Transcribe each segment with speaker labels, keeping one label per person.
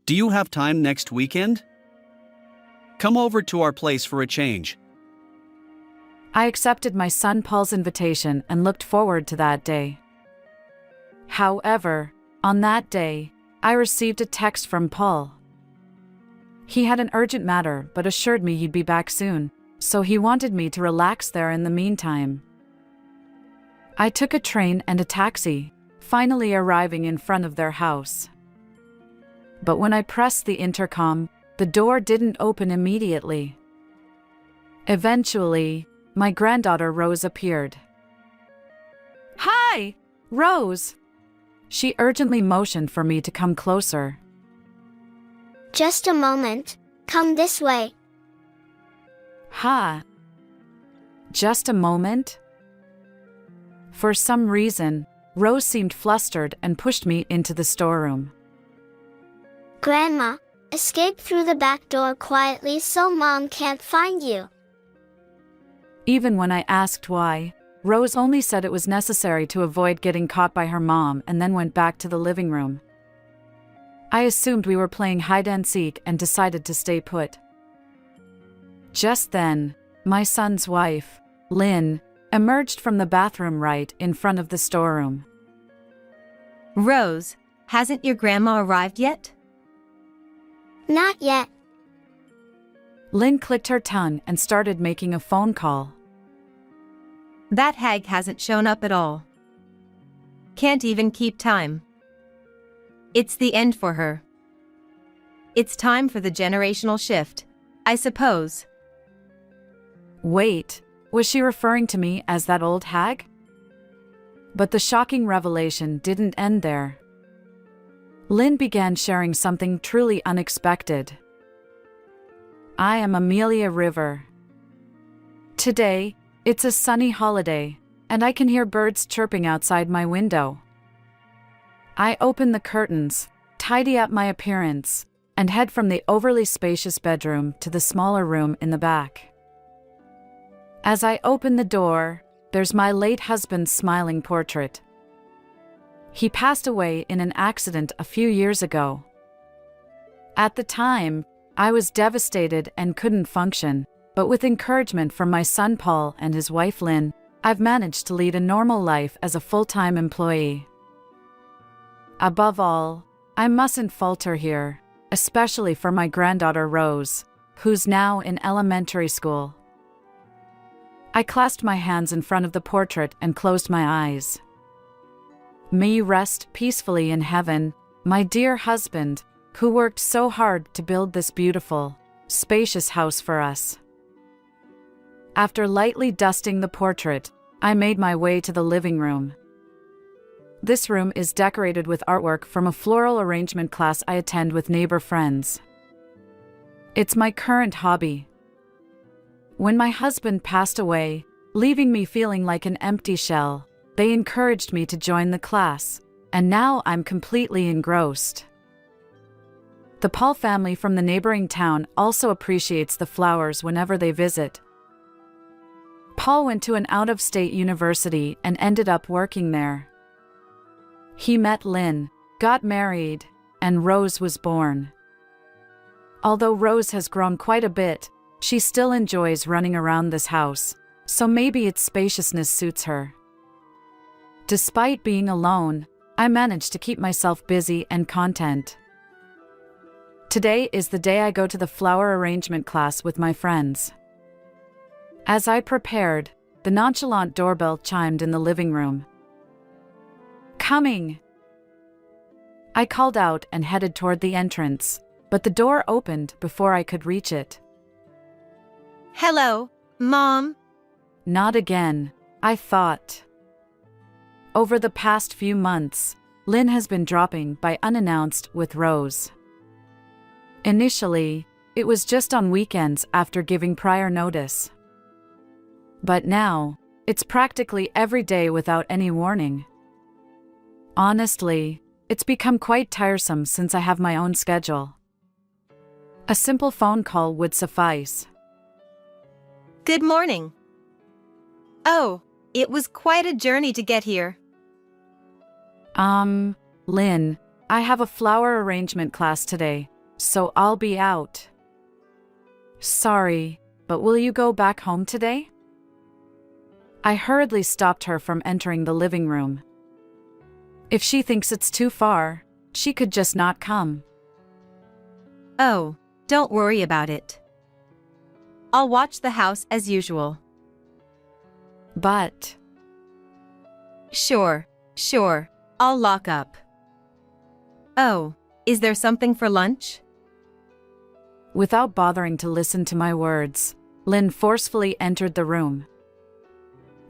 Speaker 1: Do you have time next weekend? Come over to our place for a change.
Speaker 2: I accepted my son Paul's invitation and looked forward to that day. However, on that day, I received a text from Paul. He had an urgent matter but assured me he'd be back soon, so he wanted me to relax there in the meantime. I took a train and a taxi, finally arriving in front of their house. But when I pressed the intercom, the door didn't open immediately. Eventually, my granddaughter Rose appeared. "Hi, Rose!" She urgently motioned for me to come closer.
Speaker 3: Just a moment, come this way.
Speaker 2: Ha! Just a moment? For some reason, Rose seemed flustered and pushed me into the storeroom.
Speaker 3: Grandma, escape through the back door quietly so Mom can't find you.
Speaker 2: Even when I asked why, Rose only said it was necessary to avoid getting caught by her mom and then went back to the living room. I assumed we were playing hide-and-seek and decided to stay put. Just then, my son's wife, Lynn, emerged from the bathroom right in front of the storeroom.
Speaker 4: Rose, hasn't your grandma arrived yet?
Speaker 3: Not yet.
Speaker 2: Lynn clicked her tongue and started making a phone call.
Speaker 4: That hag hasn't shown up at all. Can't even keep time. It's the end for her. It's time for the generational shift, I suppose.
Speaker 2: Wait, was she referring to me as that old hag? But the shocking revelation didn't end there. Lynn began sharing something truly unexpected. I am Amelia River. Today, it's a sunny holiday, and I can hear birds chirping outside my window. I open the curtains, tidy up my appearance, and head from the overly spacious bedroom to the smaller room in the back. As I open the door, there's my late husband's smiling portrait. He passed away in an accident a few years ago. At the time, I was devastated and couldn't function, but with encouragement from my son Paul and his wife Lynn, I've managed to lead a normal life as a full-time employee. Above all, I mustn't falter here, especially for my granddaughter Rose, who's now in elementary school. I clasped my hands in front of the portrait and closed my eyes. May you rest peacefully in heaven, my dear husband, who worked so hard to build this beautiful, spacious house for us. After lightly dusting the portrait, I made my way to the living room. This room is decorated with artwork from a floral arrangement class I attend with neighbor friends. It's my current hobby. When my husband passed away, leaving me feeling like an empty shell, they encouraged me to join the class, and now I'm completely engrossed. The Paul family from the neighboring town also appreciates the flowers whenever they visit. Paul went to an out-of-state university and ended up working there. He met Lynn, got married, and Rose was born. Although Rose has grown quite a bit, she still enjoys running around this house, so maybe its spaciousness suits her. Despite being alone, I managed to keep myself busy and content. Today is the day I go to the flower arrangement class with my friends. As I prepared, the nonchalant doorbell chimed in the living room. "Coming!" I called out and headed toward the entrance, but the door opened before I could reach it.
Speaker 4: Hello, Mom.
Speaker 2: Not again, I thought. Over the past few months, Lynn has been dropping by unannounced with Rose. Initially, it was just on weekends after giving prior notice. But now, it's practically every day without any warning. Honestly, it's become quite tiresome since I have my own schedule. A simple phone call would suffice.
Speaker 4: Good morning. Oh, it was quite a journey to get here.
Speaker 2: Lynn, I have a flower arrangement class today, so I'll be out. Sorry, but will you go back home today? I hurriedly stopped her from entering the living room. If she thinks it's too far, she could just not come.
Speaker 4: Oh, don't worry about it. I'll watch the house as usual.
Speaker 2: But
Speaker 4: Sure, I'll lock up. Oh, is there something for lunch?
Speaker 2: without bothering to listen to my words, Lynn forcefully entered the room.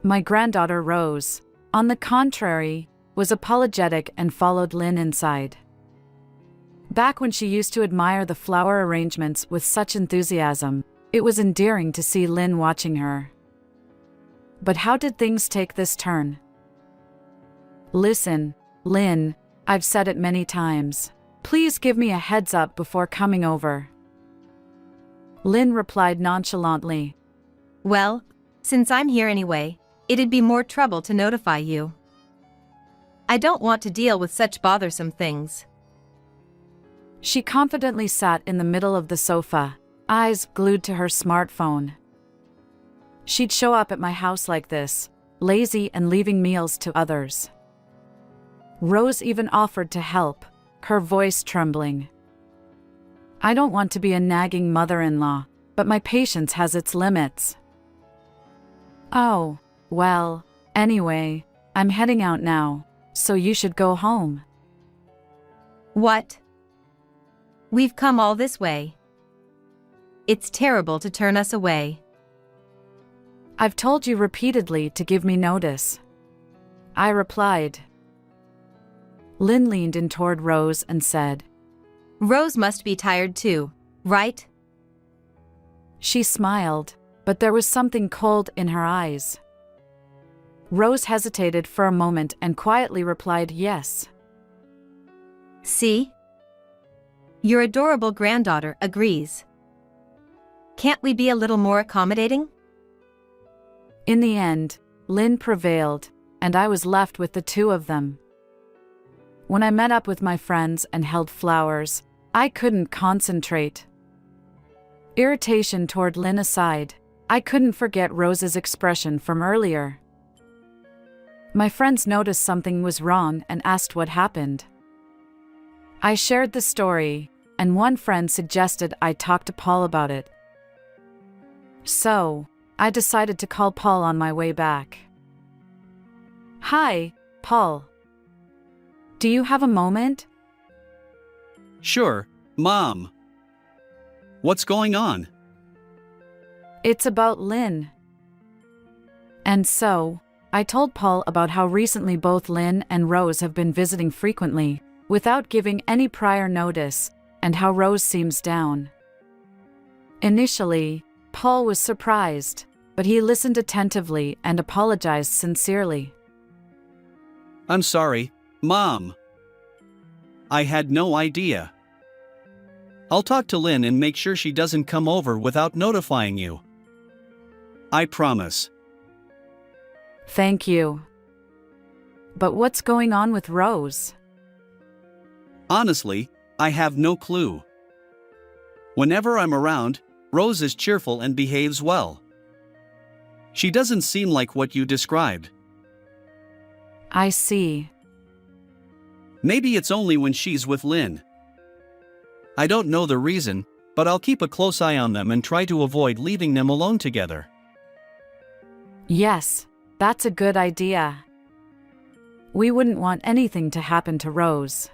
Speaker 2: My granddaughter Rose, on the contrary, was apologetic and followed Lynn inside. Back when she used to admire the flower arrangements with such enthusiasm, it was endearing to see Lynn watching her. But how did things take this turn? Listen, Lynn, I've said it many times. Please give me a heads up before coming over. Lynn replied nonchalantly.
Speaker 4: Well, since I'm here anyway, it'd be more trouble to notify you. I don't want to deal with such bothersome things.
Speaker 2: She confidently sat in the middle of the sofa, eyes glued to her smartphone. She'd show up at my house like this, lazy and leaving meals to others. Rose even offered to help, her voice trembling. I don't want to be a nagging mother-in-law, but my patience has its limits. Oh, well, anyway, I'm heading out now, so you should go home.
Speaker 4: What? We've come all this way. It's terrible to turn us away.
Speaker 2: I've told you repeatedly to give me notice. I replied. Lynn leaned in toward Rose and said,
Speaker 4: Rose must be tired too, right?
Speaker 2: She smiled, but there was something cold in her eyes. Rose hesitated for a moment and quietly replied yes.
Speaker 4: See? Your adorable granddaughter agrees. Can't we be a little more accommodating?
Speaker 2: In the end, Lynn prevailed, and I was left with the two of them. When I met up with my friends and held flowers, I couldn't concentrate. Irritation toward Lynn aside, I couldn't forget Rose's expression from earlier. My friends noticed something was wrong and asked what happened. I shared the story, and one friend suggested I talk to Paul about it. So, I decided to call Paul on my way back. Hi, Paul. Do you have a moment?
Speaker 1: Sure, Mom. What's going on?
Speaker 2: It's about Lynn. And so, I told Paul about how recently both Lynn and Rose have been visiting frequently, without giving any prior notice, and how Rose seems down. Initially, Paul was surprised, but he listened attentively and apologized sincerely.
Speaker 1: I'm sorry, Mom. I had no idea. I'll talk to Lynn and make sure she doesn't come over without notifying you. I promise.
Speaker 2: Thank you. But what's going on with Rose?
Speaker 1: Honestly, I have no clue. Whenever I'm around, Rose is cheerful and behaves well. She doesn't seem like what you described.
Speaker 2: I see.
Speaker 1: Maybe it's only when she's with Lynn. I don't know the reason, but I'll keep a close eye on them and try to avoid leaving them alone together.
Speaker 2: Yes, that's a good idea. We wouldn't want anything to happen to Rose.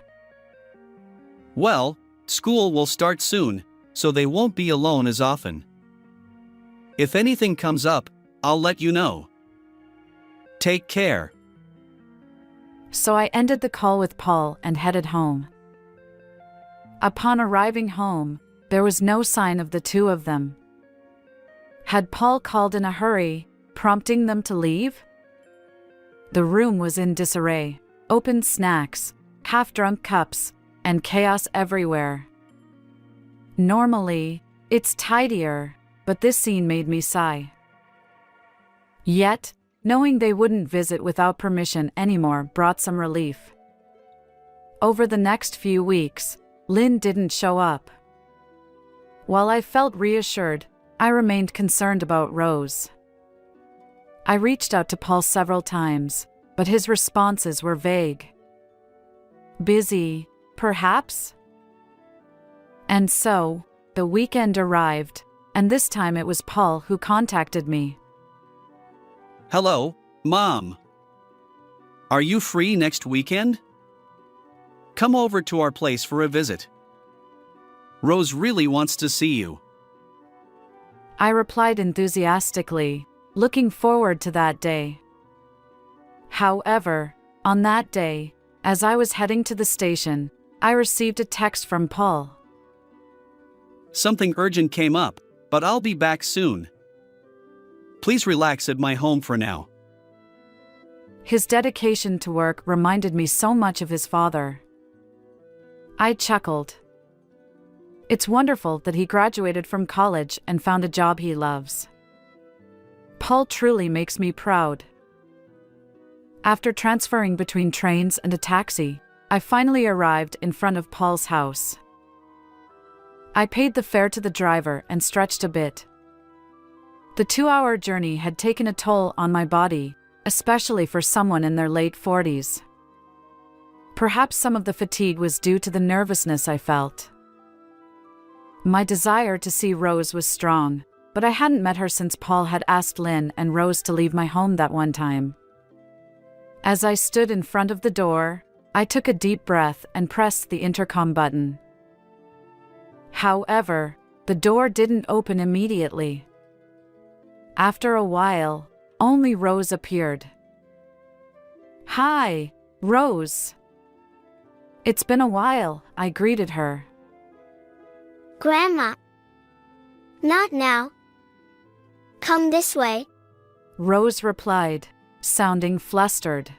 Speaker 1: Well, school will start soon, so they won't be alone as often. If anything comes up, I'll let you know. Take care.
Speaker 2: So I ended the call with Paul and headed home. Upon arriving home, there was no sign of the two of them. Had Paul called in a hurry, prompting them to leave? The room was in disarray, open snacks, half-drunk cups, and chaos everywhere. Normally, it's tidier, but this scene made me sigh. Yet, knowing they wouldn't visit without permission anymore brought some relief. Over the next few weeks, Lynn didn't show up. While I felt reassured, I remained concerned about Rose. I reached out to Paul several times, but his responses were vague. Busy, perhaps? And so, the weekend arrived, and this time it was Paul who contacted me.
Speaker 1: Hello, Mom. Are you free next weekend? Come over to our place for a visit. Rose really wants to see you.
Speaker 2: I replied enthusiastically, looking forward to that day. However, on that day, as I was heading to the station, I received a text from Paul.
Speaker 1: Something urgent came up, but I'll be back soon. Please relax at my home for now.
Speaker 2: His dedication to work reminded me so much of his father. I chuckled. It's wonderful that he graduated from college and found a job he loves. Paul truly makes me proud. After transferring between trains and a taxi, I finally arrived in front of Paul's house. I paid the fare to the driver and stretched a bit. The 2-hour journey had taken a toll on my body, especially for someone in their late 40s. Perhaps some of the fatigue was due to the nervousness I felt. My desire to see Rose was strong, but I hadn't met her since Paul had asked Lynn and Rose to leave my home that one time. As I stood in front of the door, I took a deep breath and pressed the intercom button. However, the door didn't open immediately. After a while, only Rose appeared. "Hi, Rose." "It's been a while," I greeted her.
Speaker 3: Grandma. Not now. Come this way.
Speaker 2: Rose replied, sounding flustered.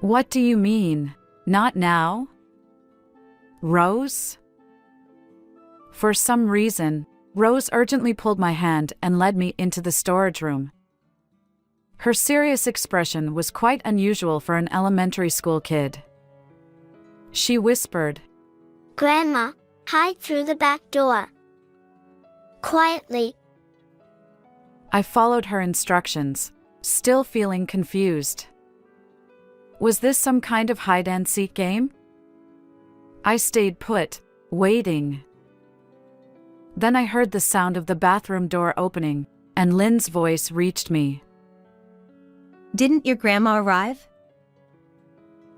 Speaker 2: "What do you mean, not now?" "Rose?" For some reason, Rose urgently pulled my hand and led me into the storage room. Her serious expression was quite unusual for an elementary school kid. She whispered,
Speaker 3: Grandma, hide through the back door. Quietly.
Speaker 2: I followed her instructions, still feeling confused. Was this some kind of hide-and-seek game? I stayed put, waiting. Then I heard the sound of the bathroom door opening, and Lynn's voice reached me.
Speaker 4: Didn't your grandma arrive?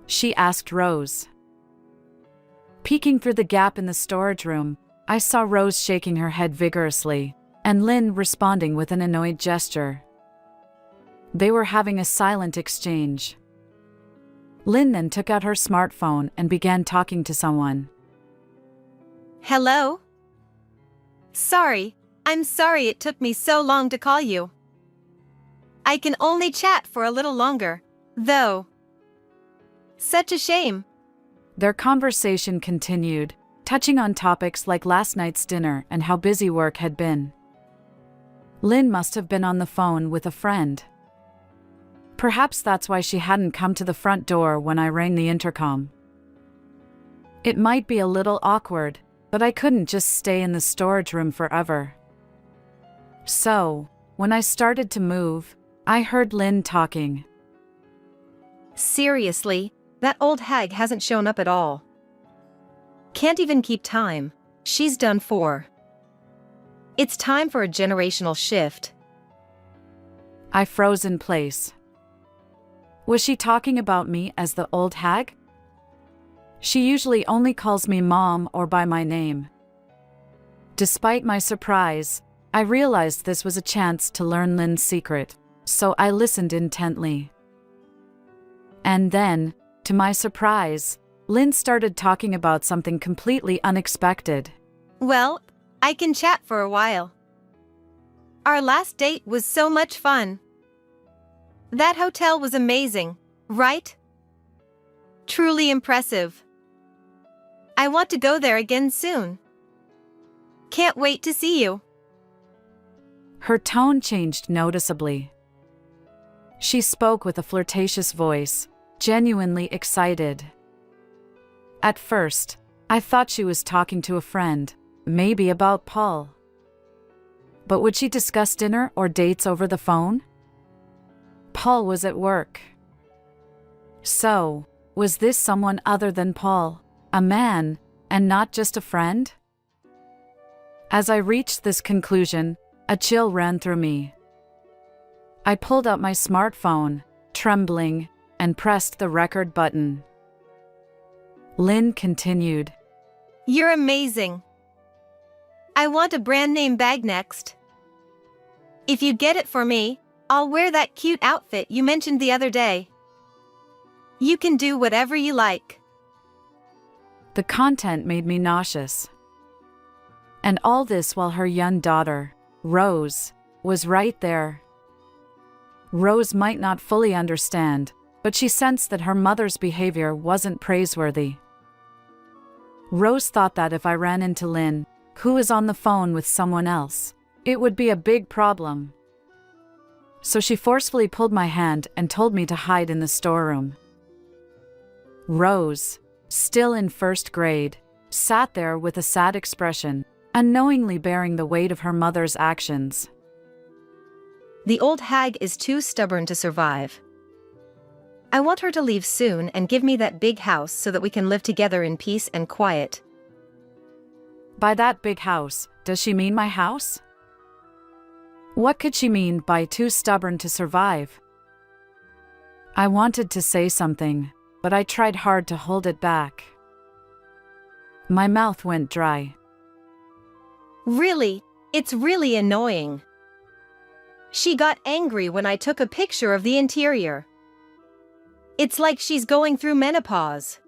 Speaker 2: She asked Rose. Peeking through the gap in the storage room, I saw Rose shaking her head vigorously, and Lynn responding with an annoyed gesture. They were having a silent exchange. Lynn then took out her smartphone and began talking to someone.
Speaker 4: Hello? I'm sorry it took me so long to call you. I can only chat for a little longer, though. Such a shame.
Speaker 2: Their conversation continued, touching on topics like last night's dinner and how busy work had been. Lynn must have been on the phone with a friend. Perhaps that's why she hadn't come to the front door when I rang the intercom. It might be a little awkward, but I couldn't just stay in the storage room forever. So, when I started to move, I heard Lynn talking.
Speaker 4: Seriously, that old hag hasn't shown up at all. Can't even keep time. She's done for. It's time for a generational shift.
Speaker 2: I froze in place. Was she talking about me as the old hag? She usually only calls me Mom or by my name. Despite my surprise, I realized this was a chance to learn Lynn's secret, so I listened intently. And then, to my surprise, Lynn started talking about something completely unexpected.
Speaker 4: Well, I can chat for a while. Our last date was so much fun. That hotel was amazing, right? Truly impressive. I want to go there again soon. Can't wait to see you.
Speaker 2: Her tone changed noticeably. She spoke with a flirtatious voice, genuinely excited. At first, I thought she was talking to a friend, maybe about Paul. But would she discuss dinner or dates over the phone? Paul was at work. So, was this someone other than Paul, a man, and not just a friend? As I reached this conclusion, a chill ran through me. I pulled out my smartphone, trembling, and pressed the record button. Lynn continued.
Speaker 4: You're amazing. I want a brand name bag next. If you get it for me, I'll wear that cute outfit you mentioned the other day. You can do whatever you like.
Speaker 2: The content made me nauseous. And all this while her young daughter, Rose, was right there. Rose might not fully understand, but she sensed that her mother's behavior wasn't praiseworthy. Rose thought that if I ran into Lynn, who was on the phone with someone else, it would be a big problem. So she forcefully pulled my hand and told me to hide in the storeroom. Rose, still in first grade, sat there with a sad expression, unknowingly bearing the weight of her mother's actions.
Speaker 4: The old hag is too stubborn to survive. I want her to leave soon and give me that big house so that we can live together in peace and quiet.
Speaker 2: By that big house, does she mean my house? What could she mean by too stubborn to survive? I wanted to say something, but I tried hard to hold it back. My mouth went dry.
Speaker 4: Really, it's really annoying. She got angry when I took a picture of the interior. It's like she's going through menopause.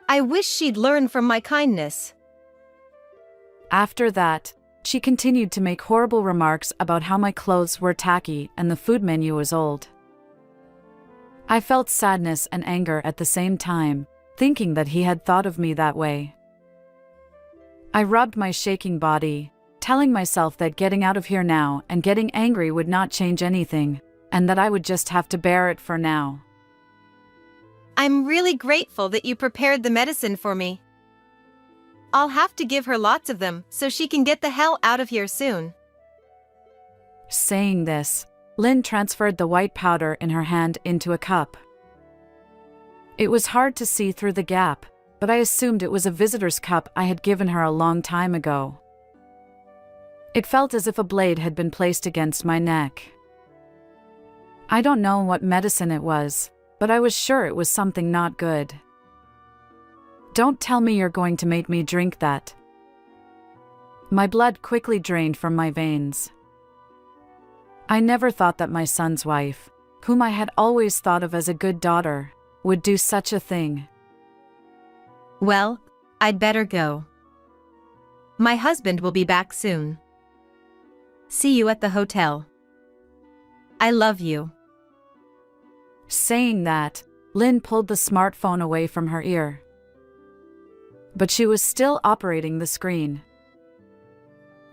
Speaker 4: I wish she'd learn from my kindness.
Speaker 2: After that, she continued to make horrible remarks about how my clothes were tacky and the food menu was old. I felt sadness and anger at the same time, thinking that he had thought of me that way. I rubbed my shaking body, telling myself that getting out of here now and getting angry would not change anything, and that I would just have to bear it for now.
Speaker 4: I'm really grateful that you prepared the medicine for me. I'll have to give her lots of them so she can get the hell out of here soon.
Speaker 2: Saying this, Lynn transferred the white powder in her hand into a cup. It was hard to see through the gap, but I assumed it was a visitor's cup I had given her a long time ago. It felt as if a blade had been placed against my neck. I don't know what medicine it was, but I was sure it was something not good. Don't tell me you're going to make me drink that. My blood quickly drained from my veins. I never thought that my son's wife, whom I had always thought of as a good daughter, would do such a thing.
Speaker 4: Well, I'd better go. My husband will be back soon. See you at the hotel. I love you.
Speaker 2: Saying that, Lynn pulled the smartphone away from her ear. But she was still operating the screen.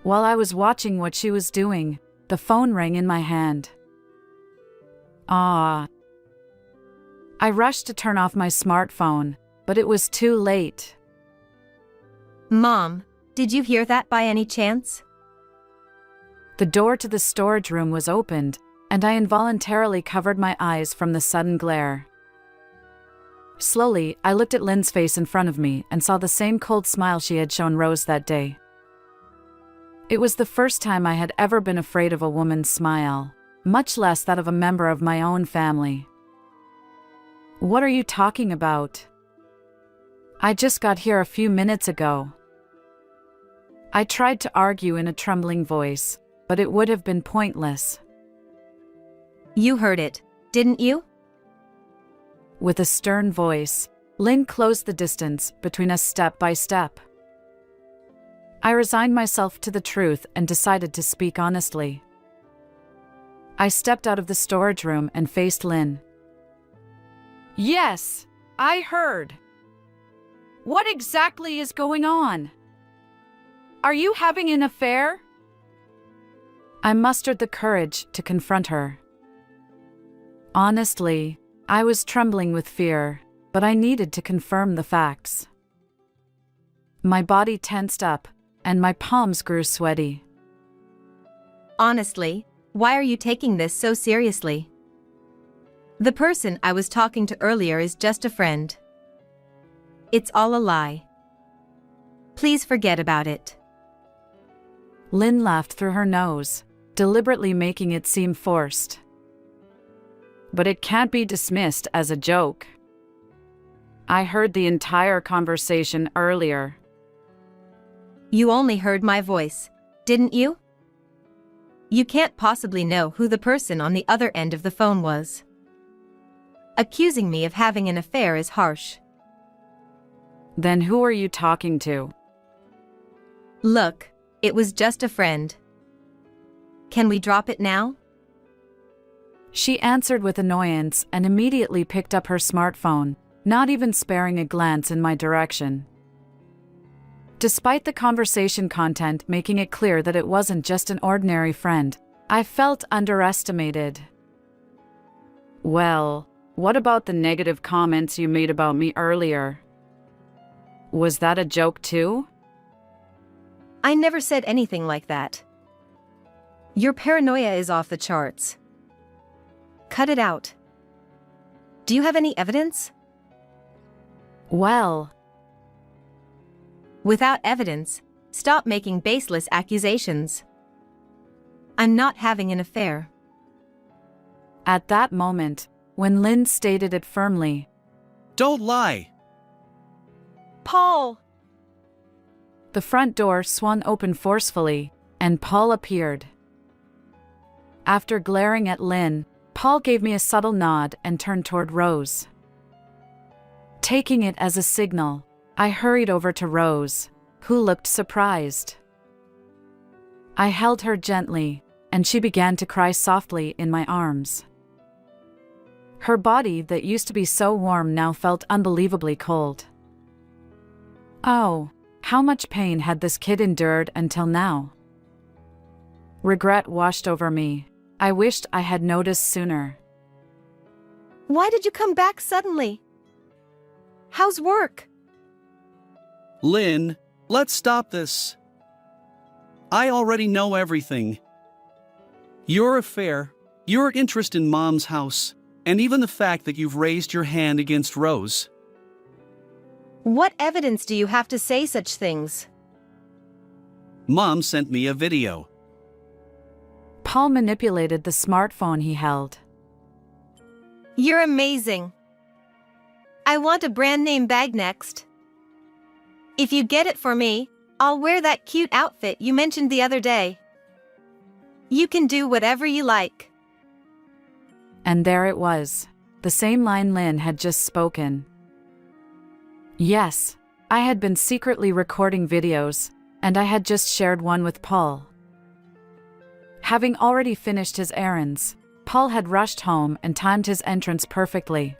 Speaker 2: While I was watching what she was doing, the phone rang in my hand. Ah. I rushed to turn off my smartphone, but it was too late.
Speaker 4: Mom, did you hear that by any chance?
Speaker 2: The door to the storage room was opened, and I involuntarily covered my eyes from the sudden glare. Slowly, I looked at Lynn's face in front of me and saw the same cold smile she had shown Rose that day. It was the first time I had ever been afraid of a woman's smile, much less that of a member of my own family. What are you talking about? I just got here a few minutes ago. I tried to argue in a trembling voice, but it would have been pointless.
Speaker 4: You heard it, didn't you?
Speaker 2: With a stern voice, Lynn closed the distance between us step by step. I resigned myself to the truth and decided to speak honestly. I stepped out of the storage room and faced Lynn. Yes, I heard. What exactly is going on? Are you having an affair? I mustered the courage to confront her. Honestly, I was trembling with fear, but I needed to confirm the facts. My body tensed up, and my palms grew sweaty.
Speaker 4: Honestly, why are you taking this so seriously? The person I was talking to earlier is just a friend. It's all a lie. Please forget about it.
Speaker 2: Lynn laughed through her nose, deliberately making it seem forced. But it can't be dismissed as a joke. I heard the entire conversation earlier.
Speaker 4: You only heard my voice, didn't you? You can't possibly know who the person on the other end of the phone was. Accusing me of having an affair is harsh.
Speaker 2: Then who are you talking to?
Speaker 4: Look, it was just a friend. Can we drop it now?
Speaker 2: She answered with annoyance and immediately picked up her smartphone, not even sparing a glance in my direction. Despite the conversation content making it clear that it wasn't just an ordinary friend, I felt underestimated. Well, what about the negative comments you made about me earlier? Was that a joke too?
Speaker 4: I never said anything like that. Your paranoia is off the charts. Cut it out. Do you have any evidence?
Speaker 2: Well,
Speaker 4: without evidence, stop making baseless accusations. I'm not having an affair.
Speaker 2: at that moment, when Lynn stated it firmly,
Speaker 1: Don't lie.
Speaker 4: Paul!
Speaker 2: the front door swung open forcefully, and Paul appeared. After glaring at Lynn, Paul gave me a subtle nod and turned toward Rose. Taking it as a signal, I hurried over to Rose, who looked surprised. I held her gently, and she began to cry softly in my arms. Her body that used to be so warm now felt unbelievably cold. Oh, how much pain had this kid endured until now? Regret washed over me. I wished I had noticed sooner.
Speaker 4: Why did you come back suddenly? How's work?
Speaker 1: Lynn, let's stop this. I already know everything. Your affair, your interest in Mom's house, and even the fact that you've raised your hand against Rose.
Speaker 4: What evidence do you have to say such things?
Speaker 1: Mom sent me a video.
Speaker 2: Paul manipulated the smartphone he held.
Speaker 4: You're amazing. I want a brand name bag next. If you get it for me, I'll wear that cute outfit you mentioned the other day. You can do whatever you like.
Speaker 2: And there it was, the same line Lynn had just spoken. Yes, I had been secretly recording videos, and I had just shared one with Paul. Having already finished his errands, Paul had rushed home and timed his entrance perfectly.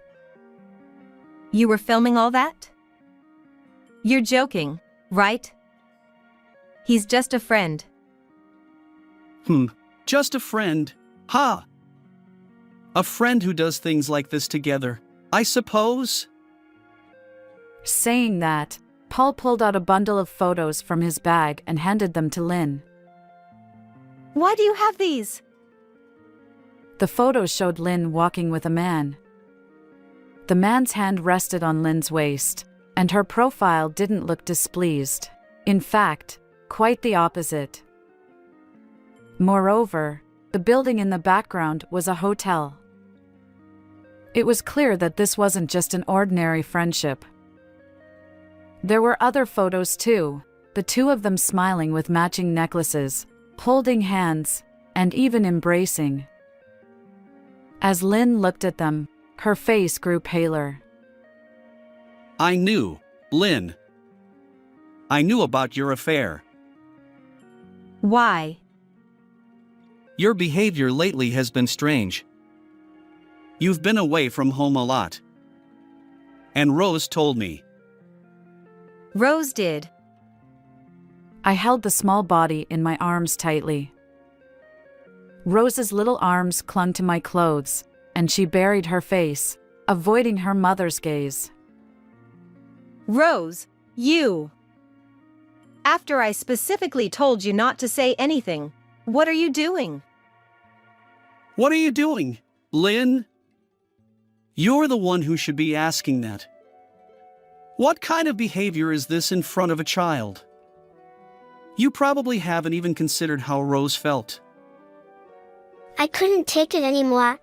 Speaker 4: You were filming all that? You're joking, right? He's just a friend.
Speaker 1: Just a friend. Ha! A friend who does things like this together, I suppose?
Speaker 2: Saying that, Paul pulled out a bundle of photos from his bag and handed them to Lynn.
Speaker 4: Why do you have these?
Speaker 2: The photos showed Lynn walking with a man. The man's hand rested on Lynn's waist, and her profile didn't look displeased. In fact, quite the opposite. Moreover, the building in the background was a hotel. It was clear that this wasn't just an ordinary friendship. There were other photos too, the two of them smiling with matching necklaces, holding hands, and even embracing. As Lynn looked at them, her face grew paler.
Speaker 1: I knew, Lynn. I knew about your affair.
Speaker 4: Why?
Speaker 1: Your behavior lately has been strange. You've been away from home a lot. And Rose told me.
Speaker 4: Rose did.
Speaker 2: I held the small body in my arms tightly. Rose's little arms clung to my clothes, and she buried her face, avoiding her mother's gaze.
Speaker 4: Rose, you! After I specifically told you not to say anything, what are you doing?
Speaker 1: What are you doing, Lynn? You're the one who should be asking that. What kind of behavior is this in front of a child? You probably haven't even considered how Rose felt.
Speaker 3: I couldn't take it anymore.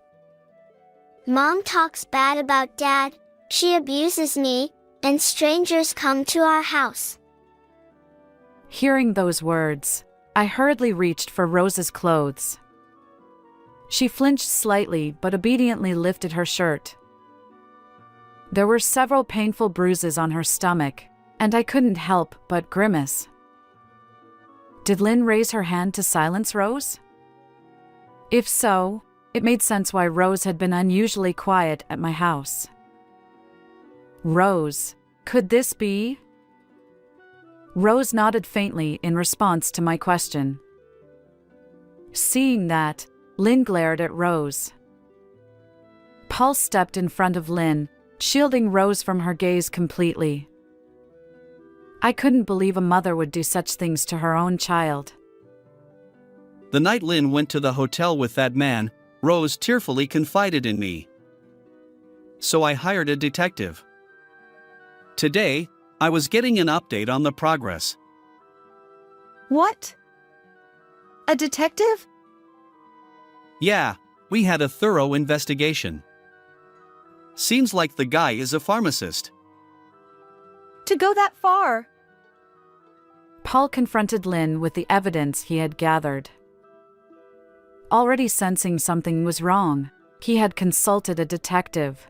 Speaker 3: Mom talks bad about Dad, she abuses me, and strangers come to our house.
Speaker 2: Hearing those words, I hurriedly reached for Rose's clothes. She flinched slightly but obediently lifted her shirt. There were several painful bruises on her stomach, and I couldn't help but grimace. Did Lynn raise her hand to silence Rose? If so, it made sense why Rose had been unusually quiet at my house. Rose, could this be? Rose nodded faintly in response to my question. Seeing that, Lynn glared at Rose. Paul stepped in front of Lynn, shielding Rose from her gaze completely. I couldn't believe a mother would do such things to her own child.
Speaker 1: The night Lynn went to the hotel with that man, Rose tearfully confided in me. So I hired a detective. Today, I was getting an update on the progress.
Speaker 4: What? A detective?
Speaker 1: Yeah, we had a thorough investigation. Seems like the guy is a pharmacist.
Speaker 4: To go that far?
Speaker 2: Paul confronted Lynn with the evidence he had gathered. Already sensing something was wrong, he had consulted a detective.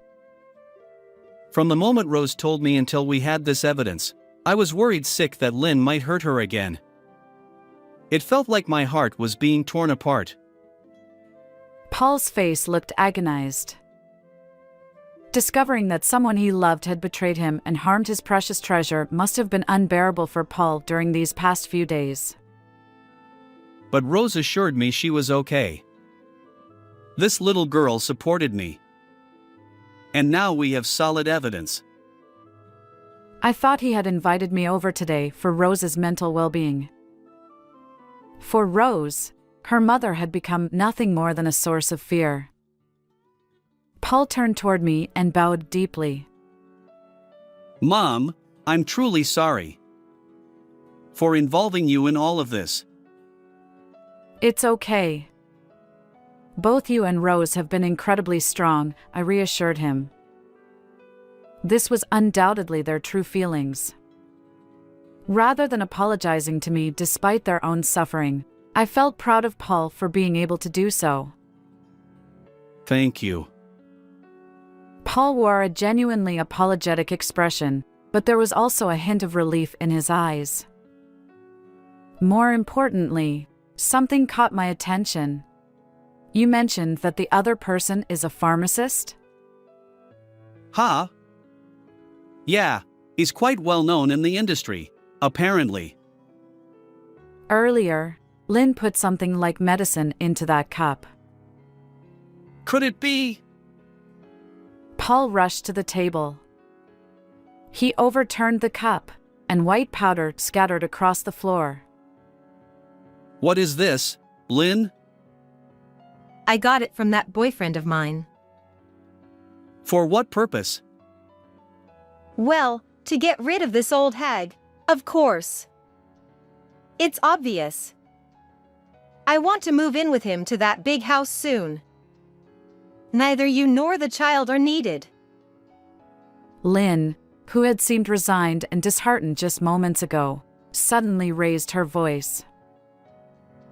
Speaker 1: From the moment Rose told me until we had this evidence, I was worried sick that Lynn might hurt her again. It felt like my heart was being torn apart.
Speaker 2: Paul's face looked agonized. Discovering that someone he loved had betrayed him and harmed his precious treasure must have been unbearable for Paul during these past few days.
Speaker 1: But Rose assured me she was okay. This little girl supported me. And now we have solid evidence.
Speaker 2: I thought he had invited me over today for Rose's mental well-being. For Rose, her mother had become nothing more than a source of fear. Paul turned toward me and bowed deeply.
Speaker 1: Mom, I'm truly sorry for involving you in all of this.
Speaker 2: It's okay. Both you and Rose have been incredibly strong, I reassured him. This was undoubtedly their true feelings. Rather than apologizing to me despite their own suffering, I felt proud of Paul for being able to do so.
Speaker 1: Thank you.
Speaker 2: Paul wore a genuinely apologetic expression, but there was also a hint of relief in his eyes. More importantly, something caught my attention. You mentioned that the other person is a pharmacist?
Speaker 1: Huh? Yeah, he's quite well known in the industry, apparently.
Speaker 2: Earlier, Lynn put something like medicine into that cup.
Speaker 1: Could it be?
Speaker 2: Paul rushed to the table. He overturned the cup, and white powder scattered across the floor.
Speaker 1: What is this, Lynn?
Speaker 4: I got it from that boyfriend of mine.
Speaker 1: For what purpose?
Speaker 4: Well, to get rid of this old hag, of course. It's obvious. I want to move in with him to that big house soon. Neither you nor the child are needed.
Speaker 2: Lynn, who had seemed resigned and disheartened just moments ago, suddenly raised her voice.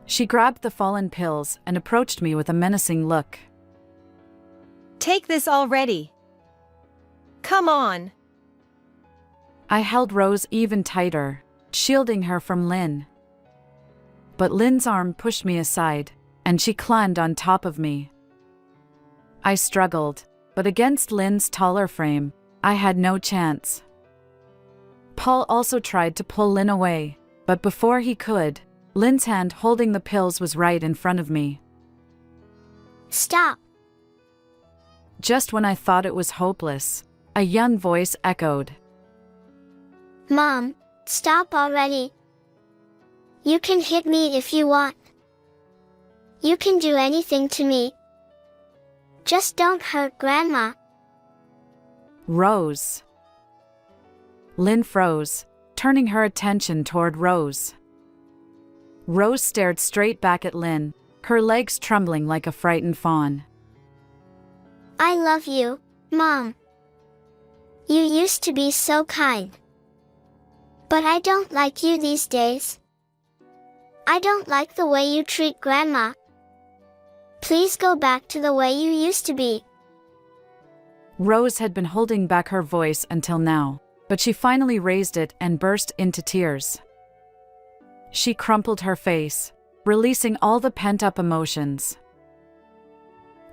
Speaker 2: She grabbed the fallen pills and approached me with a menacing look.
Speaker 4: Take this already. Come on.
Speaker 2: I held Rose even tighter, shielding her from Lynn. But Lynn's arm pushed me aside, and she climbed on top of me. I struggled, but against Lynn's taller frame, I had no chance. Paul also tried to pull Lynn away, but before he could, Lynn's hand holding the pills was right in front of me.
Speaker 3: Stop!
Speaker 2: Just when I thought it was hopeless, a young voice echoed.
Speaker 3: Mom, stop already. You can hit me if you want. You can do anything to me. Just don't hurt Grandma.
Speaker 2: Rose. Lynn froze, turning her attention toward Rose. Rose stared straight back at Lynn, her legs trembling like a frightened fawn.
Speaker 3: I love you, Mom. You used to be so kind. But I don't like you these days. I don't like the way you treat Grandma. Please go back to the way you used to be.
Speaker 2: Rose had been holding back her voice until now, but she finally raised it and burst into tears. She crumpled her face, releasing all the pent-up emotions.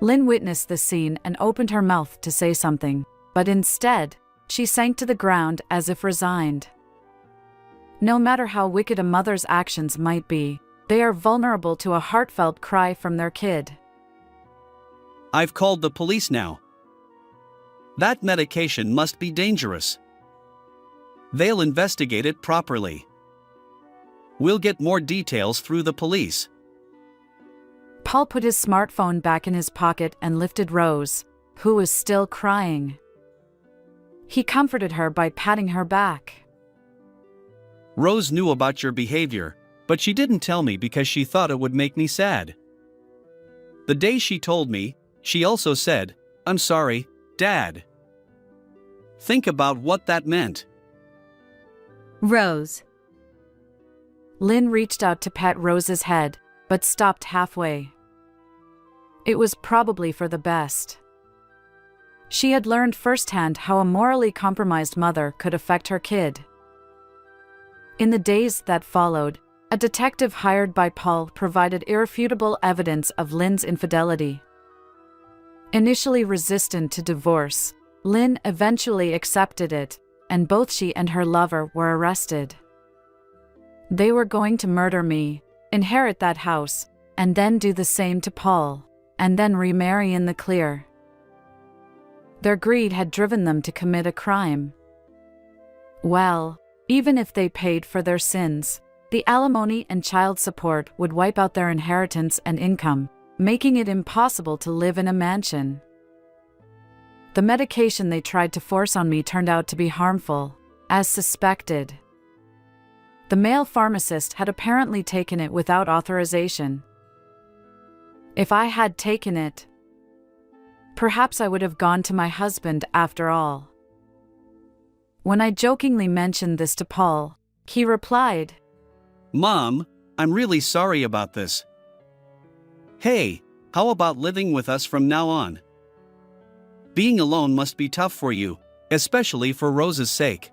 Speaker 2: Lynn witnessed the scene and opened her mouth to say something, but instead, she sank to the ground as if resigned. No matter how wicked a mother's actions might be, they are vulnerable to a heartfelt cry from their kid.
Speaker 1: I've called the police now. That medication must be dangerous. They'll investigate it properly. We'll get more details through the police.
Speaker 2: Paul put his smartphone back in his pocket and lifted Rose, who was still crying. He comforted her by patting her back.
Speaker 1: Rose knew about your behavior, but she didn't tell me because she thought it would make me sad. The day she told me, she also said, "I'm sorry, Dad." Think about what that meant.
Speaker 4: Rose.
Speaker 2: Lynn reached out to pet Rose's head, but stopped halfway. It was probably for the best. She had learned firsthand how a morally compromised mother could affect her kid. In the days that followed, a detective hired by Paul provided irrefutable evidence of Lynn's infidelity. Initially resistant to divorce, Lynn eventually accepted it, and both she and her lover were arrested. They were going to murder me, inherit that house, and then do the same to Paul, and then remarry in the clear. Their greed had driven them to commit a crime. Well, even if they paid for their sins, the alimony and child support would wipe out their inheritance and income, making it impossible to live in a mansion. The medication they tried to force on me turned out to be harmful, as suspected. The male pharmacist had apparently taken it without authorization. If I had taken it, perhaps I would have gone to my husband after all. When I jokingly mentioned this to Paul, he replied,
Speaker 1: "Mom, I'm really sorry about this. Hey, how about living with us from now on? Being alone must be tough for you, especially for Rose's sake."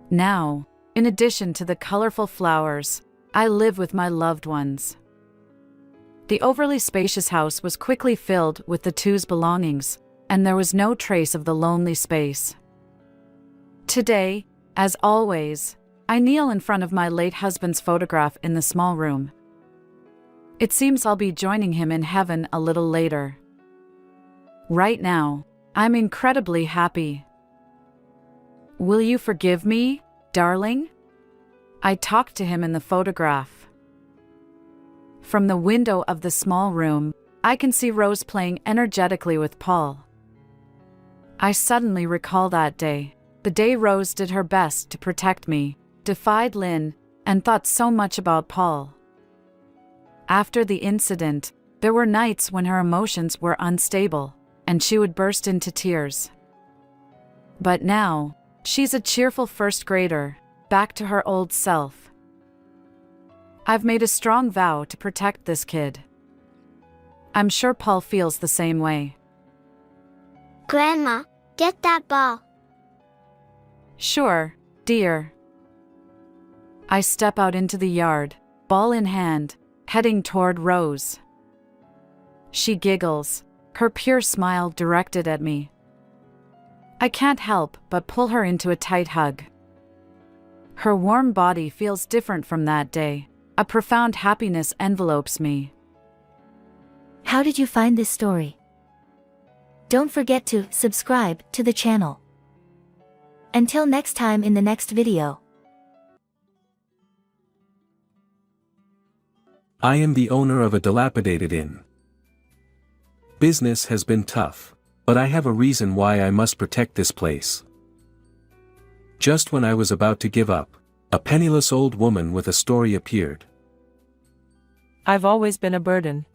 Speaker 2: Now, in addition to the colorful flowers, I live with my loved ones. The overly spacious house was quickly filled with the two's belongings, and there was no trace of the lonely space. Today, as always, I kneel in front of my late husband's photograph in the small room. It seems I'll be joining him in heaven a little later. Right now, I'm incredibly happy. Will you forgive me, darling? I talked to him in the photograph. From the window of the small room, I can see Rose playing energetically with Paul. I suddenly recall that day, the day Rose did her best to protect me, defied Lynn, and thought so much about Paul. After the incident, there were nights when her emotions were unstable, and she would burst into tears. But now, she's a cheerful first grader, back to her old self. I've made a strong vow to protect this kid. I'm sure Paul feels the same way.
Speaker 3: Grandma, get that ball.
Speaker 2: Sure, dear. I step out into the yard, ball in hand, heading toward Rose. She giggles, her pure smile directed at me. I can't help but pull her into a tight hug. Her warm body feels different from that day. A profound happiness envelopes me.
Speaker 5: How did you find this story? Don't forget to subscribe to the channel. Until next time in the next video.
Speaker 6: I am the owner of a dilapidated inn. Business has been tough, but I have a reason why I must protect this place. Just when I was about to give up, a penniless old woman with a story appeared.
Speaker 7: I've always been a burden.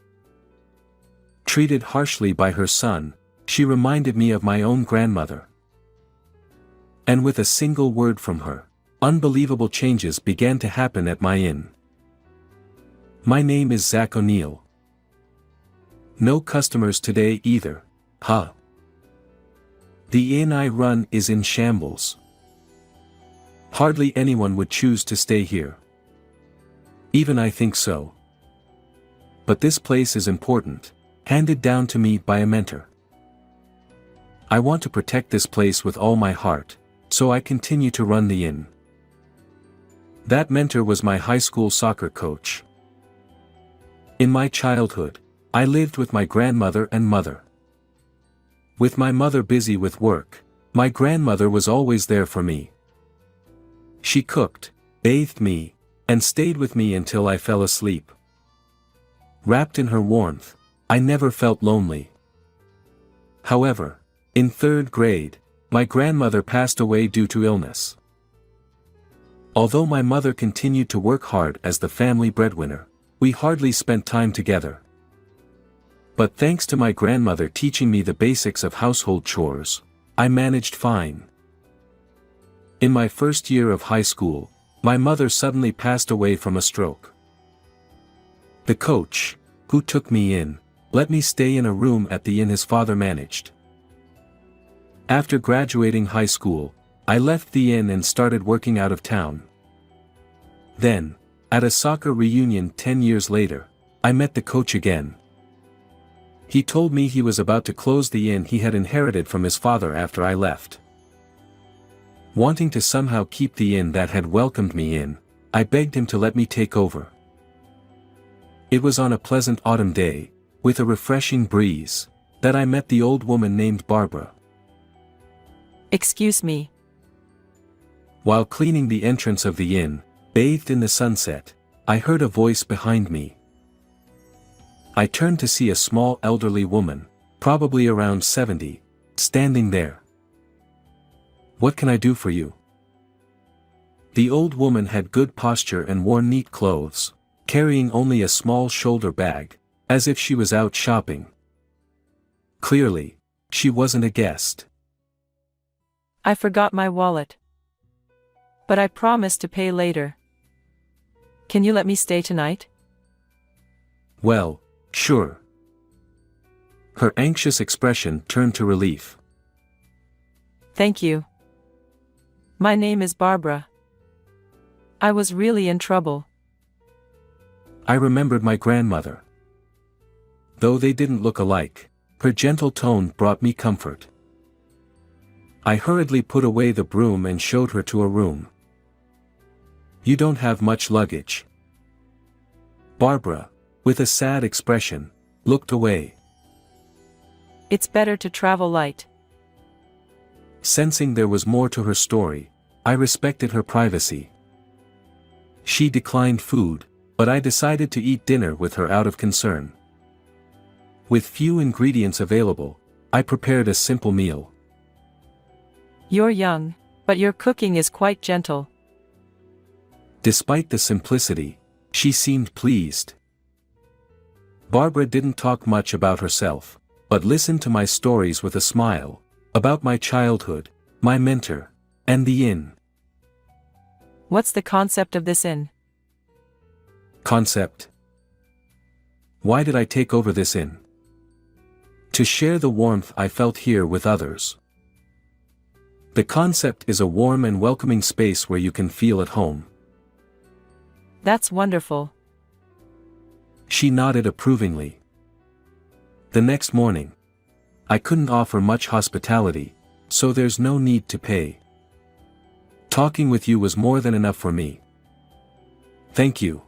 Speaker 6: Treated harshly by her son, she reminded me of my own grandmother. And with a single word from her, unbelievable changes began to happen at my inn. My name is Zach O'Neill. No customers today either, huh? The inn I run is in shambles. Hardly anyone would choose to stay here. Even I think so. But this place is important, handed down to me by a mentor. I want to protect this place with all my heart, so I continue to run the inn. That mentor was my high school soccer coach. In my childhood, I lived with my grandmother and mother. With my mother busy with work, my grandmother was always there for me. She cooked, bathed me, and stayed with me until I fell asleep. Wrapped in her warmth, I never felt lonely. However, in 3rd grade, my grandmother passed away due to illness. Although my mother continued to work hard as the family breadwinner, we hardly spent time together. But thanks to my grandmother teaching me the basics of household chores, I managed fine. In my first year of high school, my mother suddenly passed away from a stroke. The coach, who took me in, let me stay in a room at the inn his father managed. After graduating high school, I left the inn and started working out of town. Then, at a soccer reunion 10 years later, I met the coach again. He told me he was about to close the inn he had inherited from his father after I left. Wanting to somehow keep the inn that had welcomed me in, I begged him to let me take over. It was on a pleasant autumn day, with a refreshing breeze, that I met the old woman named Barbara.
Speaker 7: Excuse me.
Speaker 6: While cleaning the entrance of the inn, bathed in the sunset, I heard a voice behind me. I turned to see a small elderly woman, probably around 70, standing there. "What can I do for you?" The old woman had good posture and wore neat clothes, carrying only a small shoulder bag, as if she was out shopping. Clearly, she wasn't a guest.
Speaker 7: I forgot my wallet. But I promised to pay later. Can you let me stay tonight?
Speaker 6: Well, sure. Her anxious expression turned to relief.
Speaker 7: Thank you. My name is Barbara. I was really in trouble.
Speaker 6: I remembered my grandmother. Though they didn't look alike, her gentle tone brought me comfort. I hurriedly put away the broom and showed her to a room. "You don't have much luggage." Barbara, with a sad expression, looked away.
Speaker 7: It's better to travel light.
Speaker 6: Sensing there was more to her story, I respected her privacy. She declined food, but I decided to eat dinner with her out of concern. With few ingredients available, I prepared a simple meal.
Speaker 7: You're young, but your cooking is quite gentle.
Speaker 6: Despite the simplicity, she seemed pleased. Barbara didn't talk much about herself, but listened to my stories with a smile, about my childhood, my mentor, and the inn.
Speaker 7: What's the concept of this inn?
Speaker 6: Concept? Why did I take over this inn? To share the warmth I felt here with others. The concept is a warm and welcoming space where you can feel at home.
Speaker 7: That's wonderful.
Speaker 6: She nodded approvingly. The next morning. I couldn't offer much hospitality, so there's no need to pay. Talking with you was more than enough for me. Thank you.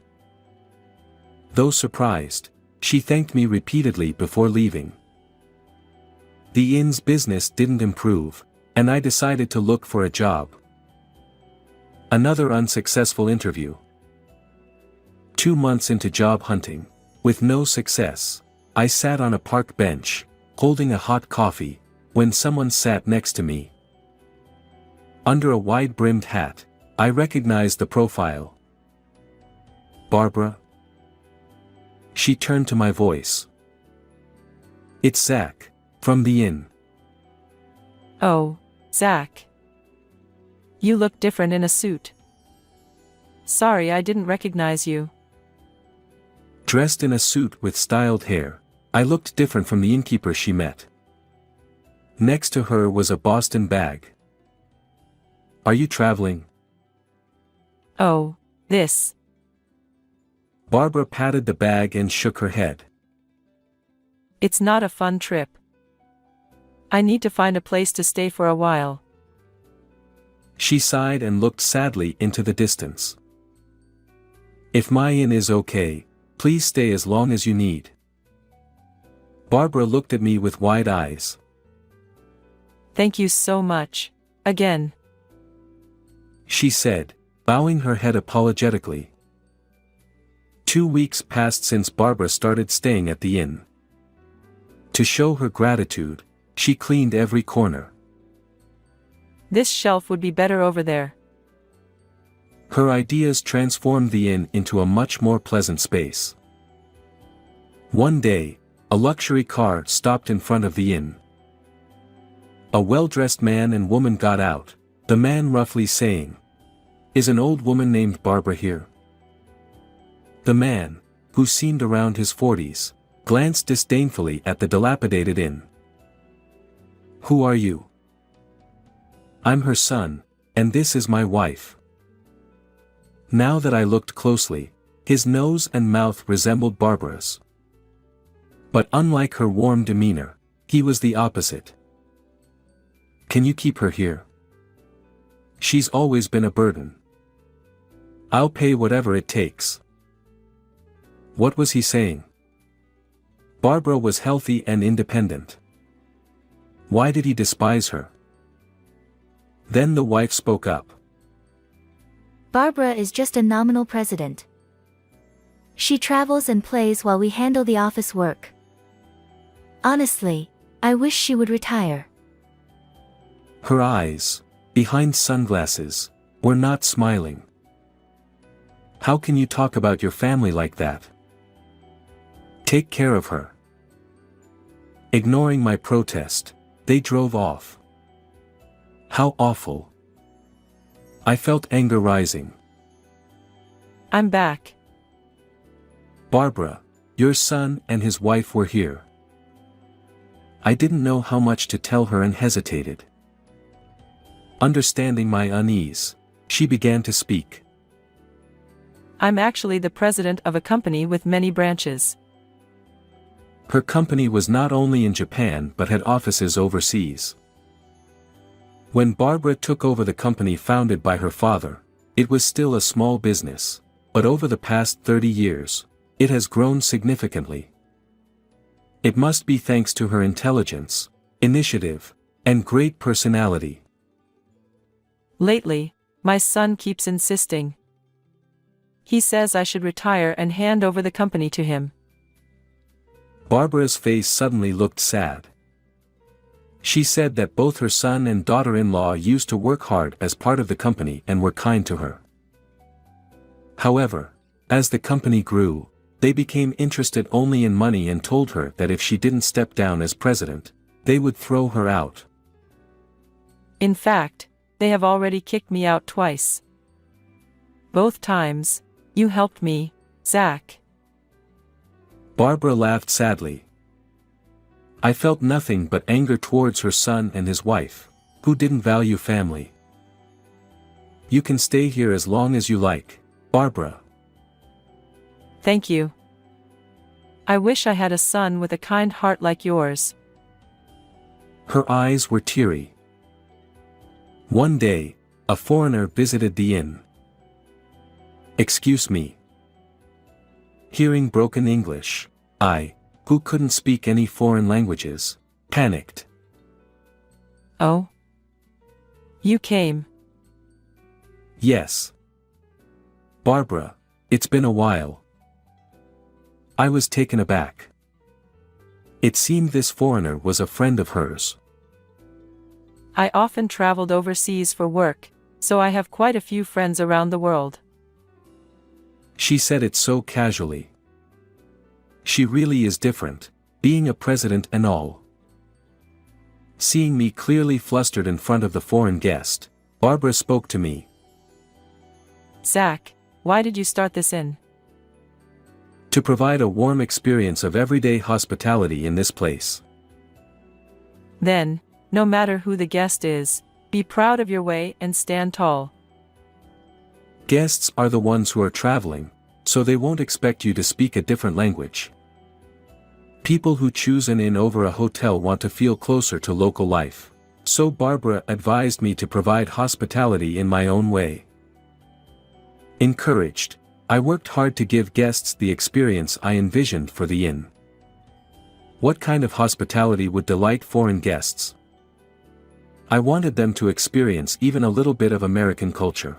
Speaker 6: Though surprised, she thanked me repeatedly before leaving. The inn's business didn't improve, and I decided to look for a job. Another unsuccessful interview. 2 months into job hunting, with no success, I sat on a park bench, holding a hot coffee, when someone sat next to me. Under a wide-brimmed hat, I recognized the profile. "Barbara?" She turned to my voice. "It's Zach, from the inn."
Speaker 7: Oh, Zach. You look different in a suit. Sorry I didn't recognize you.
Speaker 6: Dressed in a suit with styled hair, I looked different from the innkeeper she met. Next to her was a Boston bag. "Are you traveling?"
Speaker 7: Oh, this.
Speaker 6: Barbara patted the bag and shook her head.
Speaker 7: It's not a fun trip. I need to find a place to stay for a while.
Speaker 6: She sighed and looked sadly into the distance. "If my inn is okay, please stay as long as you need." Barbara looked at me with wide eyes.
Speaker 7: Thank you so much. Again.
Speaker 6: She said, bowing her head apologetically. 2 weeks passed since Barbara started staying at the inn. To show her gratitude, she cleaned every corner.
Speaker 7: This shelf would be better over there.
Speaker 6: Her ideas transformed the inn into a much more pleasant space. One day, a luxury car stopped in front of the inn. A well-dressed man and woman got out, the man roughly saying, "Is an old woman named Barbara here?" The man, who seemed around his 40s, glanced disdainfully at the dilapidated inn. "Who are you?" "I'm her son, and this is my wife." Now that I looked closely, his nose and mouth resembled Barbara's. But unlike her warm demeanor, he was the opposite. "Can you keep her here? She's always been a burden." "I'll pay whatever it takes." What was he saying? Barbara was healthy and independent. Why did he despise her? Then the wife spoke up.
Speaker 5: Barbara is just a nominal president. She travels and plays while we handle the office work. Honestly, I wish she would retire.
Speaker 6: Her eyes, behind sunglasses, were not smiling. "How can you talk about your family like that? Take care of her." Ignoring my protest, they drove off. How awful. I felt anger rising.
Speaker 7: I'm back.
Speaker 6: "Barbara, your son and his wife were here." I didn't know how much to tell her and hesitated. Understanding my unease, she began to speak.
Speaker 7: I'm actually the president of a company with many branches.
Speaker 6: Her company was not only in Japan but had offices overseas. When Barbara took over the company founded by her father, it was still a small business, but over the past 30 years, it has grown significantly. It must be thanks to her intelligence, initiative, and great personality.
Speaker 7: Lately, my son keeps insisting. He says I should retire and hand over the company to him.
Speaker 6: Barbara's face suddenly looked sad. She said that both her son and daughter-in-law used to work hard as part of the company and were kind to her. However, as the company grew, they became interested only in money and told her that if she didn't step down as president, they would throw her out.
Speaker 7: In fact, they have already kicked me out twice. Both times, you helped me, Zach.
Speaker 6: Barbara laughed sadly. I felt nothing but anger towards her son and his wife, who didn't value family. "You can stay here as long as you like, Barbara."
Speaker 7: Thank you. I wish I had a son with a kind heart like yours.
Speaker 6: Her eyes were teary. One day, a foreigner visited the inn. "Excuse me." Hearing broken English, I, who couldn't speak any foreign languages, panicked.
Speaker 7: Oh? You came.
Speaker 6: "Yes. Barbara, it's been a while, I was taken aback. It seemed this foreigner was a friend of hers.
Speaker 7: I often traveled overseas for work, so I have quite a few friends around the world.
Speaker 6: She said it so casually. She really is different, being a president and all. Seeing me clearly flustered in front of the foreign guest, Barbara spoke to me.
Speaker 7: Zach, why did you start this inn?
Speaker 6: To provide a warm experience of everyday hospitality in this place.
Speaker 7: Then, no matter who the guest is, be proud of your way and stand tall.
Speaker 6: Guests are the ones who are traveling, so they won't expect you to speak a different language. People who choose an inn over a hotel want to feel closer to local life, so Barbara advised me to provide hospitality in my own way. Encouraged, I worked hard to give guests the experience I envisioned for the inn. What kind of hospitality would delight foreign guests? I wanted them to experience even a little bit of American culture.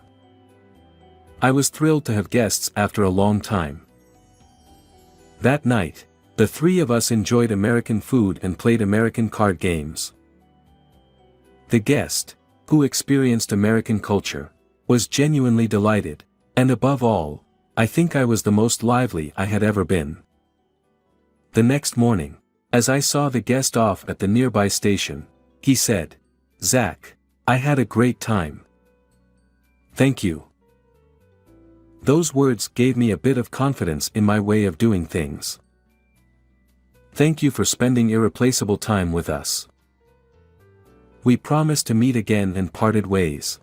Speaker 6: I was thrilled to have guests after a long time. That night, the three of us enjoyed American food and played American card games. The guest, who experienced American culture, was genuinely delighted, and above all, I think I was the most lively I had ever been. The next morning, as I saw the guest off at the nearby station, he said, "Zach, I had a great time." Thank you. Those words gave me a bit of confidence in my way of doing things. Thank you for spending irreplaceable time with us. We promised to meet again and parted ways.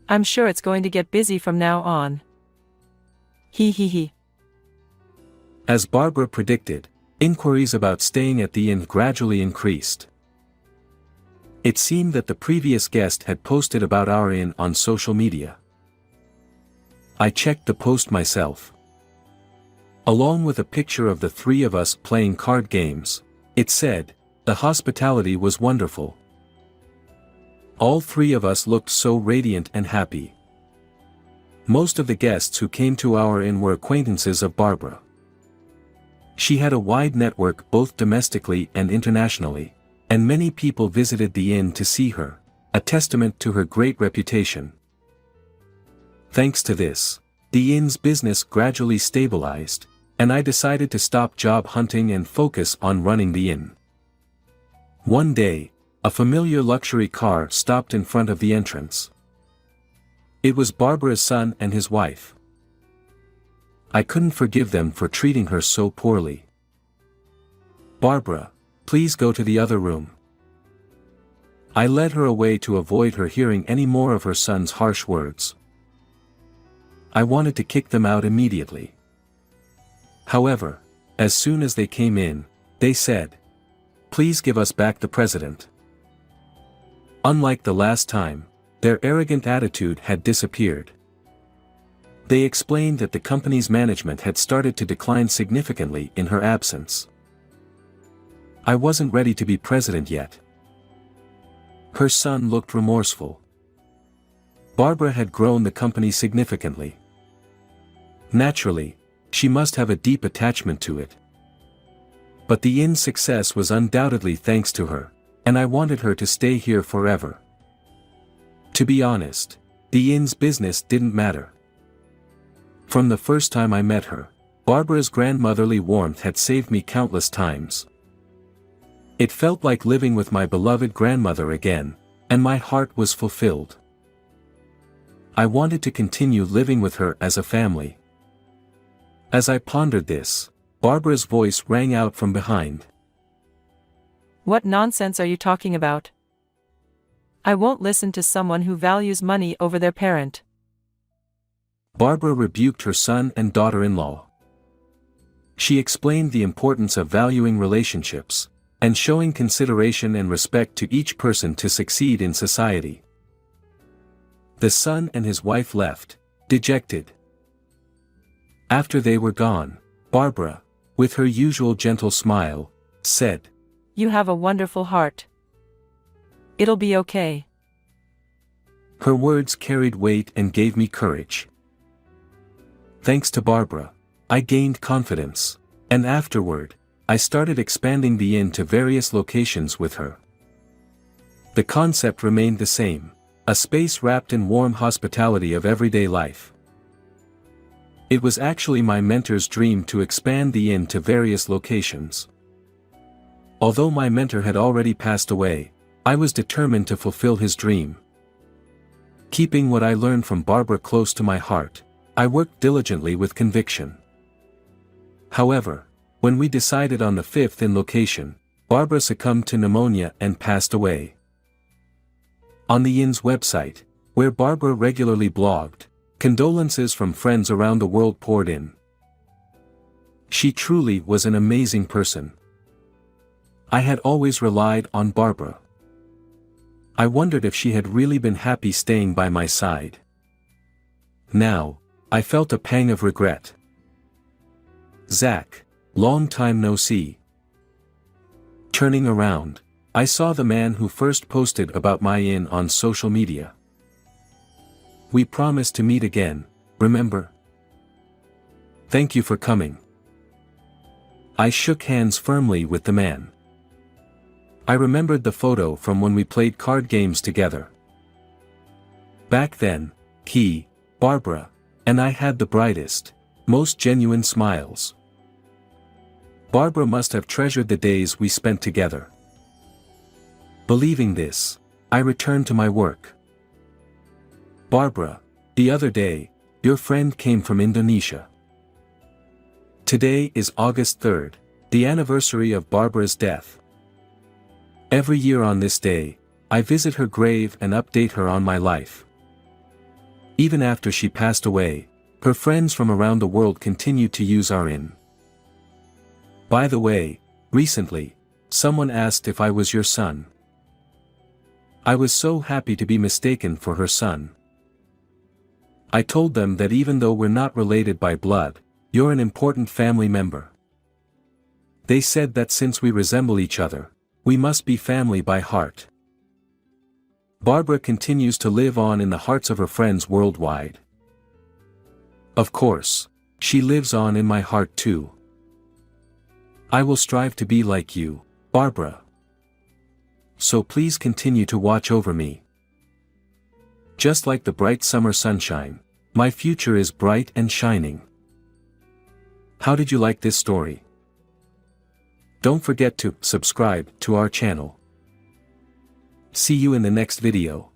Speaker 7: I'm sure it's going to get busy from now on. He he he.
Speaker 6: As Barbara predicted, inquiries about staying at the inn gradually increased. It seemed that the previous guest had posted about our inn on social media. I checked the post myself. Along with a picture of the three of us playing card games, it said, "The hospitality was wonderful." All three of us looked so radiant and happy. Most of the guests who came to our inn were acquaintances of Barbara. She had a wide network both domestically and internationally, and many people visited the inn to see her, a testament to her great reputation. Thanks to this, the inn's business gradually stabilized, and I decided to stop job hunting and focus on running the inn. One day, a familiar luxury car stopped in front of the entrance. It was Barbara's son and his wife. I couldn't forgive them for treating her so poorly. "Barbara, please go to the other room." I led her away to avoid her hearing any more of her son's harsh words. I wanted to kick them out immediately. However, as soon as they came in, they said, "Please give us back the president." Unlike the last time, their arrogant attitude had disappeared. They explained that the company's management had started to decline significantly in her absence. I wasn't ready to be president yet. Her son looked remorseful. Barbara had grown the company significantly. Naturally, she must have a deep attachment to it. But the inn's success was undoubtedly thanks to her, and I wanted her to stay here forever. To be honest, the inn's business didn't matter. From the first time I met her, Barbara's grandmotherly warmth had saved me countless times. It felt like living with my beloved grandmother again, and my heart was fulfilled. I wanted to continue living with her as a family. As I pondered this, Barbara's voice rang out from behind.
Speaker 7: What nonsense are you talking about? I won't listen to someone who values money over their parent.
Speaker 6: Barbara rebuked her son and daughter-in-law. She explained the importance of valuing relationships, and showing consideration and respect to each person to succeed in society. The son and his wife left, dejected. After they were gone, Barbara, with her usual gentle smile, said,
Speaker 7: You have a wonderful heart. It'll be okay.
Speaker 6: Her words carried weight and gave me courage. Thanks to Barbara, I gained confidence. And afterward, I started expanding the inn to various locations with her. The concept remained the same, a space wrapped in warm hospitality of everyday life. It was actually my mentor's dream to expand the inn to various locations. Although my mentor had already passed away, I was determined to fulfill his dream. Keeping what I learned from Barbara close to my heart, I worked diligently with conviction. However, when we decided on the 5th inn location, Barbara succumbed to pneumonia and passed away. On the inn's website, where Barbara regularly blogged, condolences from friends around the world poured in. She truly was an amazing person. I had always relied on Barbara. I wondered if she had really been happy staying by my side. Now, I felt a pang of regret. Zach, long time no see. Turning around, I saw the man who first posted about my inn on social media. We promised to meet again, remember? Thank you for coming. I shook hands firmly with the man. I remembered the photo from when we played card games together. Back then, Barbara, and I had the brightest, most genuine smiles. Barbara must have treasured the days we spent together. Believing this, I returned to my work. Barbara, the other day, your friend came from Indonesia. Today is August 3rd, the anniversary of Barbara's death. Every year on this day, I visit her grave and update her on my life. Even after she passed away, her friends from around the world continued to use our inn. By the way, recently, someone asked if I was your son. I was so happy to be mistaken for her son. I told them that even though we're not related by blood, you're an important family member. They said that since we resemble each other, we must be family by heart. Barbara continues to live on in the hearts of her friends worldwide. Of course, she lives on in my heart too. I will strive to be like you, Barbara. So please continue to watch over me. Just like the bright summer sunshine, my future is bright and shining. How did you like this story? Don't forget to subscribe to our channel. See you in the next video.